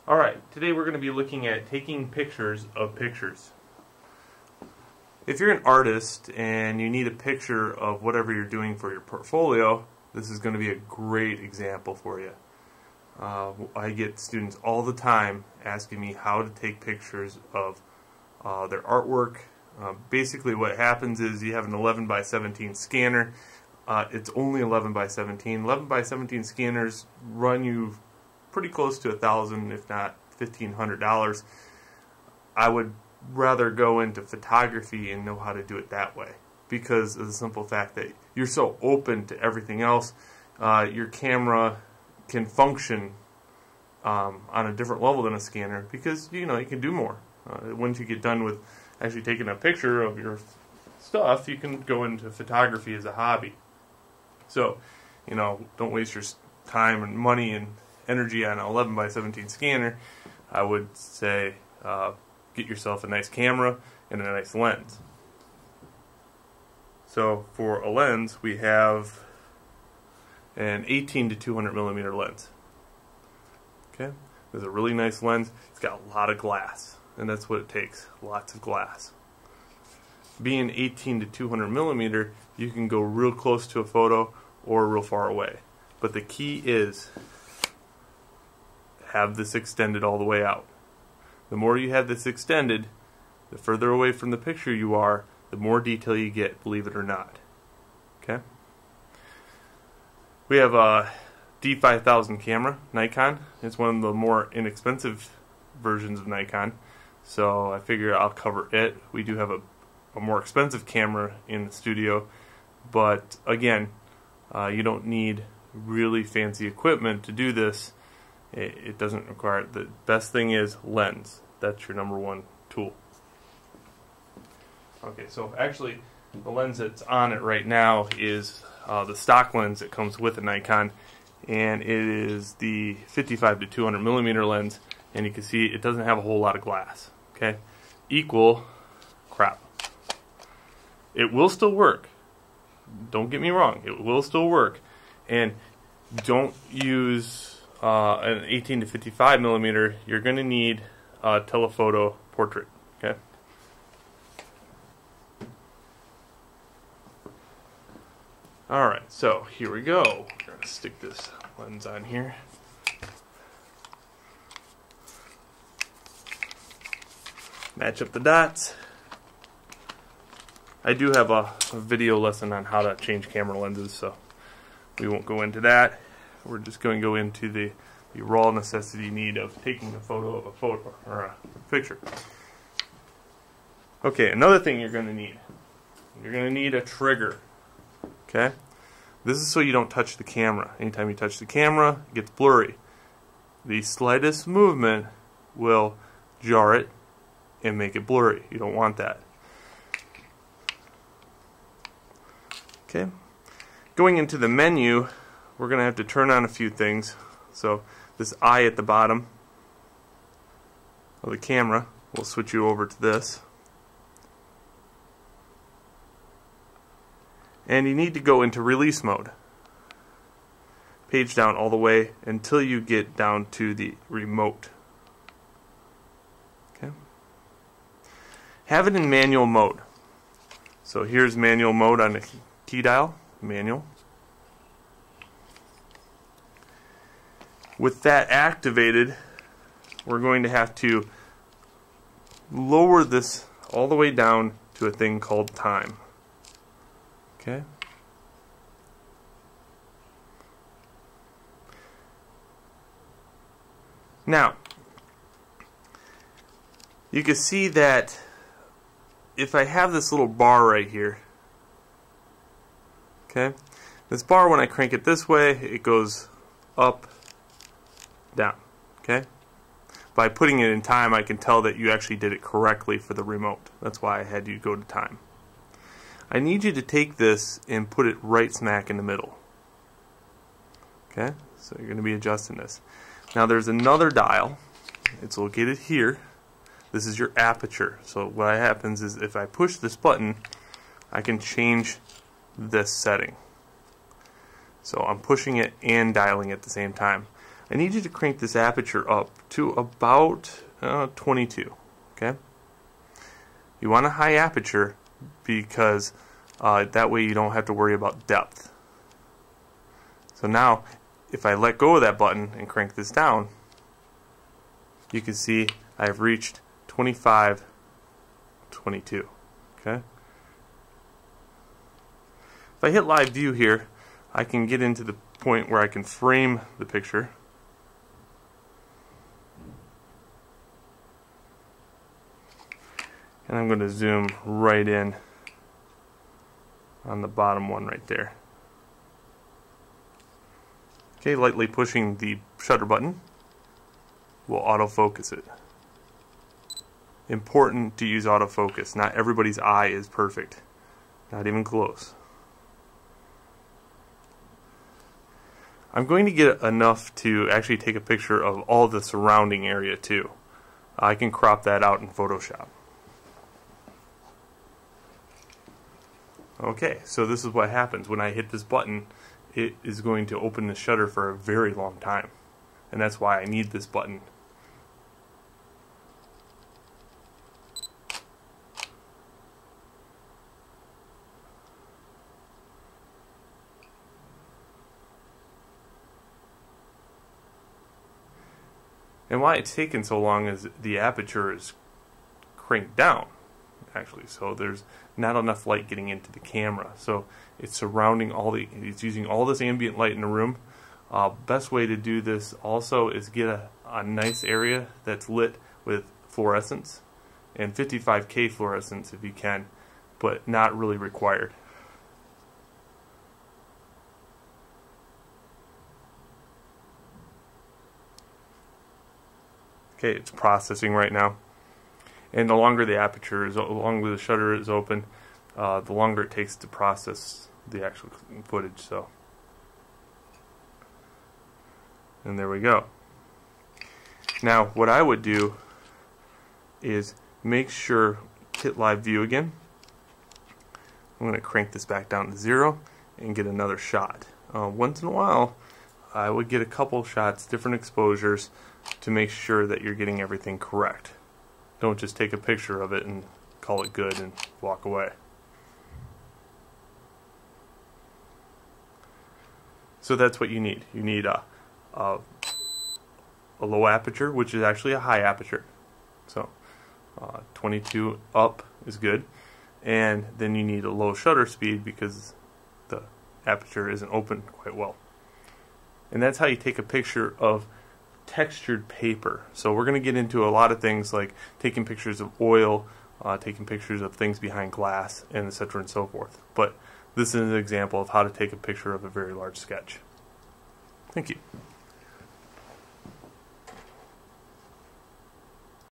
Alright, today we're going to be looking at taking pictures of pictures. If you're an artist and you need a picture of whatever you're doing for your portfolio, this is going to be a great example for you. I get students all the time asking me how to take pictures of their artwork. Basically what happens is you have an 11 by 17 scanner. It's only 11 by 17. 11 by 17 scanners run you pretty close to $1,000, if not $1,500. I would rather go into photography and know how to do it that way, because of the simple fact that you're so open to everything else. Your camera can function on a different level than a scanner, because you can do more. Once you get done with actually taking a picture of your stuff, you can go into photography as a hobby. So, don't waste your time and money and energy on an 11 by 17 scanner. I would say get yourself a nice camera and a nice lens. So for a lens, we have an 18 to 200 millimeter lens. Okay, there's a really nice lens. It's got a lot of glass, and that's what it takes, lots of glass. Being 18 to 200 millimeter, you can go real close to a photo or real far away. But the key is have this extended all the way out. The more you have this extended, the further away from the picture you are, the more detail you get, believe it or not. Okay? We have a D5000 camera, Nikon. It's one of the more inexpensive versions of Nikon, so I figure I'll cover it. We do have a more expensive camera in the studio, but again, you don't need really fancy equipment to do this. It doesn't require it. The best thing is lens. That's your number one tool. Okay, so actually the lens that's on it right now is the stock lens that comes with a Nikon, and it is the 55 to 200 millimeter lens, and you can see it doesn't have a whole lot of glass. Okay, equal crap. It will still work. Don't get me wrong, it will still work. And don't use an 18 to 55 millimeter. You're going to need a telephoto portrait. Okay. Alright, so here we go. We're going to stick this lens on here. Match up the dots. I do have a video lesson on how to change camera lenses, so we won't go into that. We're just going to go into the raw necessity need of taking a photo of a photo or a picture. Okay, another thing you're going to need. You're going to need a trigger. Okay? This is so you don't touch the camera. Anytime you touch the camera, it gets blurry. The slightest movement will jar it and make it blurry. You don't want that. Okay? Going into the menu, we're going to have to turn on a few things. So this eye at the bottom of the camera, we'll switch you over to this. And you need to go into release mode. Page down all the way until you get down to the remote. Okay. Have it in manual mode. So here's manual mode on the key dial. Manual. With that activated, we're going to have to lower this all the way down to a thing called time. Okay? Now, you can see that if I have this little bar right here, okay, this bar, when I crank it this way, it goes up, down. Okay? By putting it in time, I can tell that you actually did it correctly for the remote. That's why I had you go to time. I need you to take this and put it right smack in the middle. Okay? So you're going to be adjusting this. Now there's another dial. It's located here. This is your aperture. So what happens is if I push this button, I can change this setting. So I'm pushing it and dialing at the same time. I need you to crank this aperture up to about 22. Okay. You want a high aperture because that way you don't have to worry about depth. So now, if I let go of that button and crank this down, you can see I've reached 25, 22. Okay. If I hit live view here, I can get into the point where I can frame the picture. And I'm going to zoom right in on the bottom one right there. Okay, lightly pushing the shutter button will autofocus it. Important to use autofocus. Not everybody's eye is perfect. Not even close. I'm going to get enough to actually take a picture of all the surrounding area too. I can crop that out in Photoshop. Okay, so this is what happens when I hit this button. It is going to open the shutter for a very long time, and that's why I need this button. And why it's taken so long is the aperture is cranked down, actually, so there's not enough light getting into the camera, so it's surrounding it's using all this ambient light in the room. Best way to do this also is get a nice area that's lit with fluorescence, and 55K fluorescence if you can, but not really required. Okay, it's processing right now. And the longer the aperture is, the longer the shutter is open, the longer it takes to process the actual footage. So, and there we go. Now, what I would do is make sure hit live view again. I'm going to crank this back down to 0 and get another shot. Once in a while, I would get a couple shots, different exposures, to make sure that you're getting everything correct. Don't just take a picture of it and call it good and walk away. So that's what you need. You need a low aperture, which is actually a high aperture. So 22 up is good. And then you need a low shutter speed because the aperture isn't open quite well. And that's how you take a picture of textured paper. So we're going to get into a lot of things like taking pictures of oil, taking pictures of things behind glass, and etc. and so forth. But this is an example of how to take a picture of a very large sketch. Thank you.